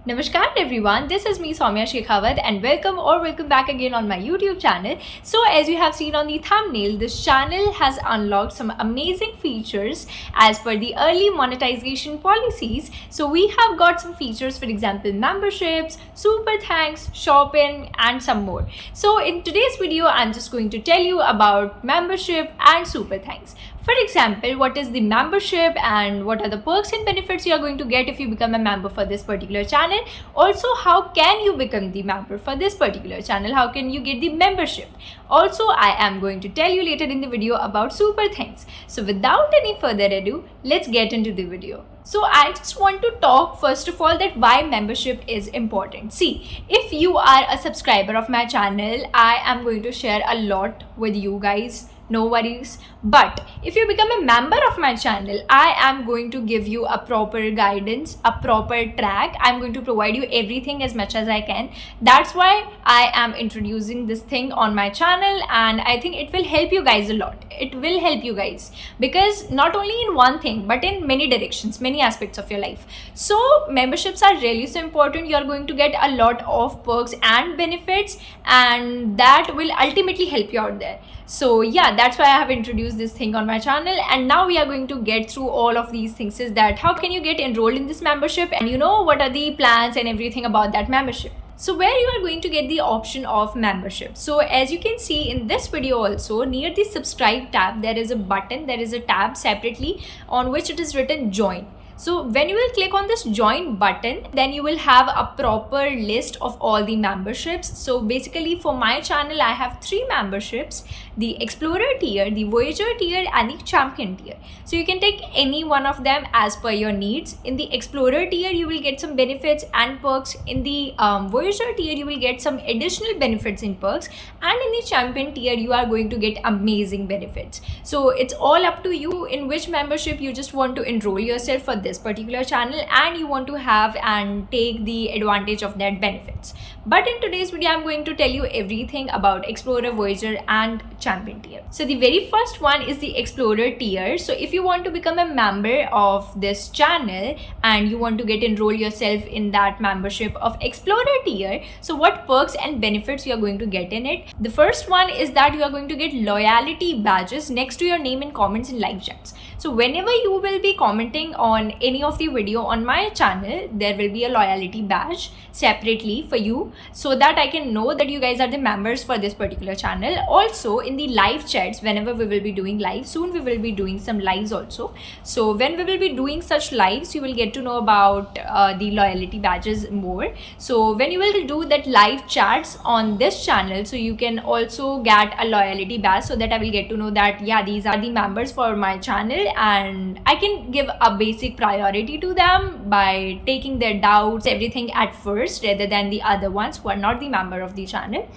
Namaskar everyone, this is me Soumya Shekhawat and welcome back again on my YouTube channel. So as you have seen on the thumbnail, this channel has unlocked some amazing features as per the early monetization policies. So we have got some features, for example memberships, super thanks, shopping and some more. So in today's video, I'm just going to tell you about membership and super thanks. For example, what is the membership and what are the perks and benefits you are going to get if you become a member for this particular channel. Also, how can you become the member for this particular channel? How can you get the membership? Also, I am going to tell you later in the video about super thanks. So without any further ado, let's get into the video. So I just want to talk first of all that why membership is important. See, if you are a subscriber of my channel, I am going to share a lot with you guys. No worries. But if you become a member of my channel, I am going to give you a proper guidance, a proper track. I'm going to provide you everything as much as I can. That's why I am introducing this thing on my channel, and I think it will help you guys a lot. It will help you guys because not only in one thing but in many directions, many aspects of your life. So memberships are really so important. You're going to get a lot of perks and benefits, and that will ultimately help you out there. So yeah, that's why I have introduced this thing on my channel, and now we are going to get through all of these things. Is that how can you get enrolled in this membership, and what are the plans and everything about that membership. So where you are going to get the option of membership. So as you can see in this video also, near the subscribe tab there is a button, there is a tab separately on which it is written join. So when you will click on this join button, then you will have a proper list of all the memberships. So basically for my channel, I have 3 memberships: the Explorer tier, the Voyager tier and the Champion tier. So you can take any one of them as per your needs. In the Explorer tier, you will get some benefits and perks. In the Voyager tier, you will get some additional benefits and perks. And in the Champion tier, you are going to get amazing benefits. So it's all up to you in which membership you just want to enroll yourself for this particular channel, and you want to have and take the advantage of that benefits. But in today's video, I'm going to tell you everything about Explorer, Voyager and Champion tier. So the very first one is the Explorer tier. So if you want to become a member of this channel and you want to get enroll yourself in that membership of Explorer tier, so what perks and benefits you are going to get in it? The first one is that you are going to get loyalty badges next to your name in comments and live chats. So whenever you will be commenting on any of the video on my channel, there will be a loyalty badge separately for you, so that I can know that you guys are the members for this particular channel. Also in the live chats, whenever we will be doing live, soon we will be doing some lives also. So when we will be doing such lives, you will get to know about the loyalty badges more. So when you will do that live chats on this channel, so you can also get a loyalty badge, so that I will get to know that yeah, these are the members for my channel, and I can give a basic priority to them by taking their doubts, everything at first, rather than the other ones who are not the member of the channel.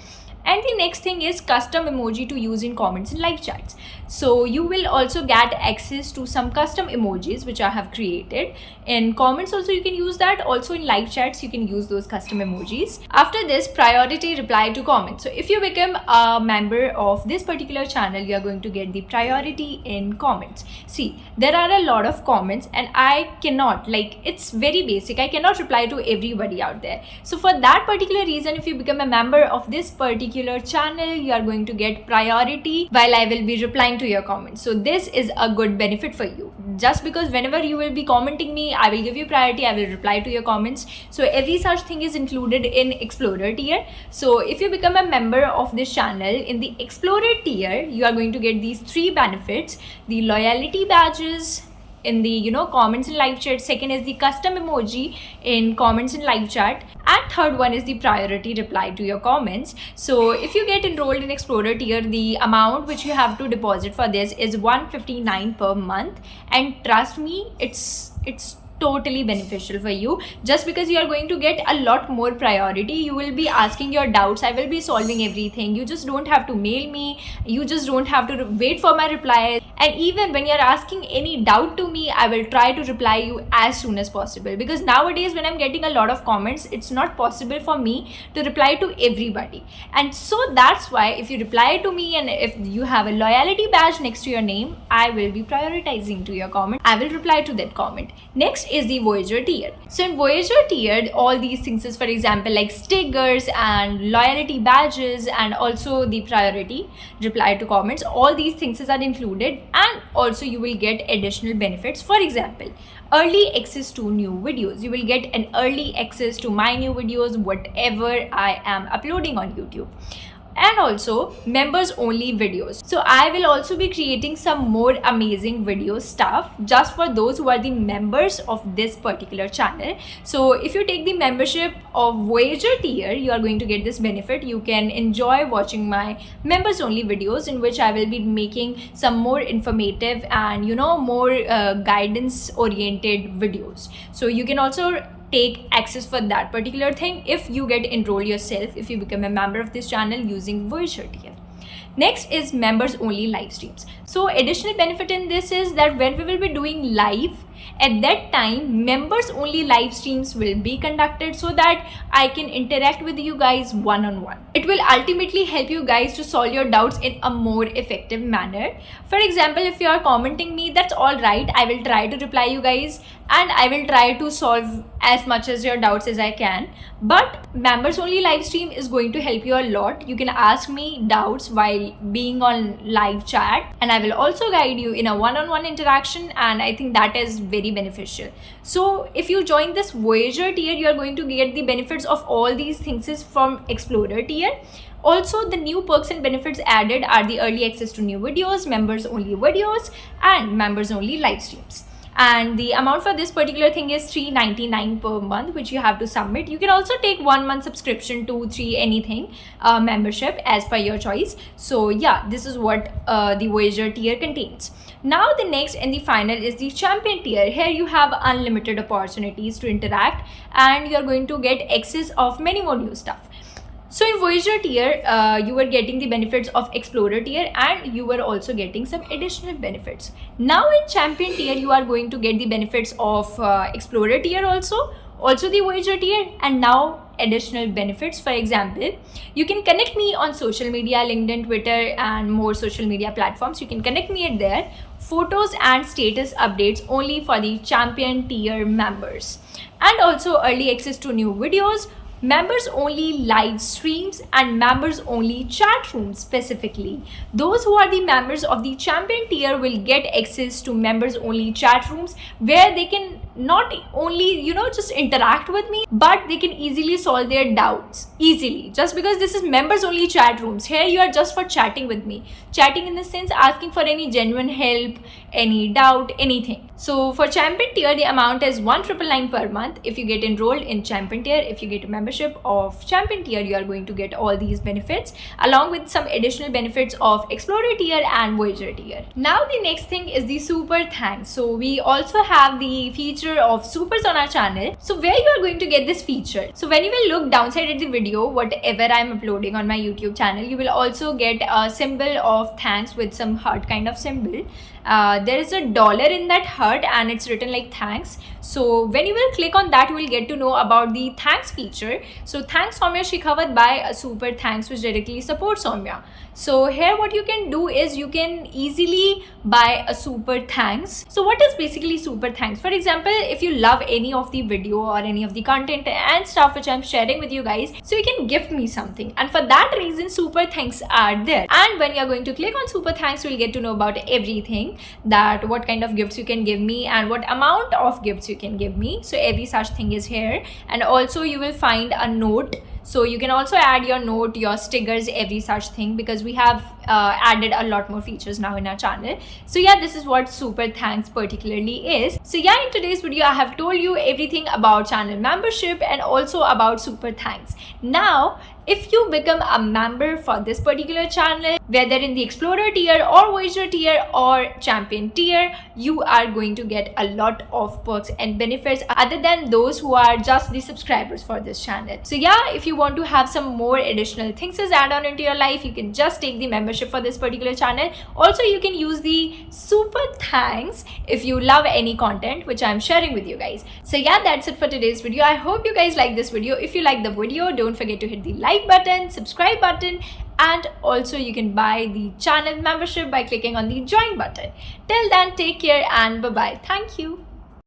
And the next thing is custom emoji to use in comments and live chats. So you will also get access to some custom emojis which I have created. In comments also you can use that. Also in live chats you can use those custom emojis. After this, priority reply to comments. So if you become a member of this particular channel, you are going to get the priority in comments. See, there are a lot of comments and I cannot, it's very basic, I cannot reply to everybody out there. So for that particular reason, if you become a member of this particular channel, you are going to get priority while I will be replying to your comments. So this is a good benefit for you, just because whenever you will be commenting me, I will give you priority, I will reply to your comments. So every such thing is included in Explorer tier. So if you become a member of this channel in the Explorer tier, you are going to get these 3 benefits: the loyalty badges in the comments and live chat, second is the custom emoji in comments and live chat, and third one is the priority reply to your comments. So if you get enrolled in Explorer tier, the amount which you have to deposit for this is $159 per month, and trust me, it's totally beneficial for you, just because you are going to get a lot more priority. You will be asking your doubts, I will be solving everything. You just don't have to mail me, you just don't have to wait for my reply, And even when you're asking any doubt to me, I will try to reply you as soon as possible, because nowadays when I'm getting a lot of comments, it's not possible for me to reply to everybody. And so that's why if you reply to me and if you have a loyalty badge next to your name, I will be prioritizing to your comment. I will reply to that comment. Next is the Voyager tier. So in Voyager tier, all these things is, for example, like stickers and loyalty badges and also the priority reply to comments, all these things are included. And also you will get additional benefits. For example, early access to new videos. You will get an early access to my new videos, whatever I am uploading on YouTube. And also members only videos. So I will also be creating some more amazing video stuff just for those who are the members of this particular channel. So if you take the membership of Voyager tier, you are going to get this benefit. You can enjoy watching my members only videos, in which I will be making some more informative and more guidance oriented videos. So you can also take access for that particular thing if you get enrolled yourself, if you become a member of this channel using Voyager tier. Next is members only live streams. So additional benefit in this is that when we will be doing live, at that time members only live streams will be conducted, so that I can interact with you guys one-on-one. It will ultimately help you guys to solve your doubts in a more effective manner. For example, if you are commenting me, that's all right, I will try to reply you guys and I will try to solve as much as your doubts as I can. But members only live stream is going to help you a lot. You can ask me doubts while being on live chat, and I will also guide you in a one-on-one interaction, and I think that is very beneficial. So if you join this Voyager tier, you are going to get the benefits of all these things from Explorer tier. Also, the new perks and benefits added are the early access to new videos, members only videos, and members only live streams. And the amount for this particular thing is $3.99 per month, which you have to submit. You can also take 1 month subscription, 2, 3, anything, membership as per your choice. So yeah, this is what the Voyager tier contains. Now the next and the final is the Champion tier. Here you have unlimited opportunities to interact, and you're going to get access of many more new stuff. So in Voyager tier, you were getting the benefits of Explorer tier, and you were also getting some additional benefits. Now in Champion tier, you are going to get the benefits of Explorer tier also the Voyager tier, and now additional benefits. For example, you can connect me on social media, LinkedIn, Twitter, and more social media platforms. You can connect me at there. Photos and status updates only for the Champion tier members, and also early access to new videos, members only live streams, and members only chat rooms. Specifically, those who are the members of the Champion tier will get access to members only chat rooms, where they can not only just interact with me, but they can easily solve their doubts easily, just because this is members only chat rooms. Here you are just for chatting with me, chatting in the sense asking for any genuine help, any doubt, anything. So for Champion tier, the amount is $1,999 per month. If you get enrolled in Champion tier, if you get a membership of Champion tier, you are going to get all these benefits along with some additional benefits of Explorer tier and Voyager tier. Now the next thing is the super thanks. So we also have the feature of supers on our channel. So where you are going to get this feature? So when you will look downside at the video, whatever I am uploading on my YouTube channel, you will also get a symbol of thanks with some heart kind of symbol. There is $1 in that heart, and it's written like thanks. So when you will click on that, you will get to know about the thanks feature. So thanks Soumya Shekhawat, by a super thanks which directly supports Soumya. So here what you can do is you can easily buy a super thanks. So what is basically super thanks? For example, if you love any of the video or any of the content and stuff which I'm sharing with you guys, so you can gift me something, and for that reason super thanks are there. And when you're going to click on super thanks, you will get to know about everything, that what kind of gifts you can give me and what amount of gifts you can give me. So every such thing is here, and also you will find a note. So you can also add your note, your stickers, every such thing, because we have added a lot more features now in our channel. So yeah, this is what super thanks particularly is. So yeah, in today's video I have told you everything about channel membership and also about super thanks. Now if you become a member for this particular channel, whether in the Explorer tier or Voyager tier or Champion tier, you are going to get a lot of perks and benefits other than those who are just the subscribers for this channel. So yeah, if you want to have some more additional things as add on into your life, you can just take the membership for this particular channel. Also, you can use the super thanks if you love any content which I'm sharing with you guys. So yeah, that's it for today's video. I hope you guys like this video. If you like the video, don't forget to hit the like button, subscribe button, and also you can buy the channel membership by clicking on the join button. Till then, take care and bye bye. Thank you.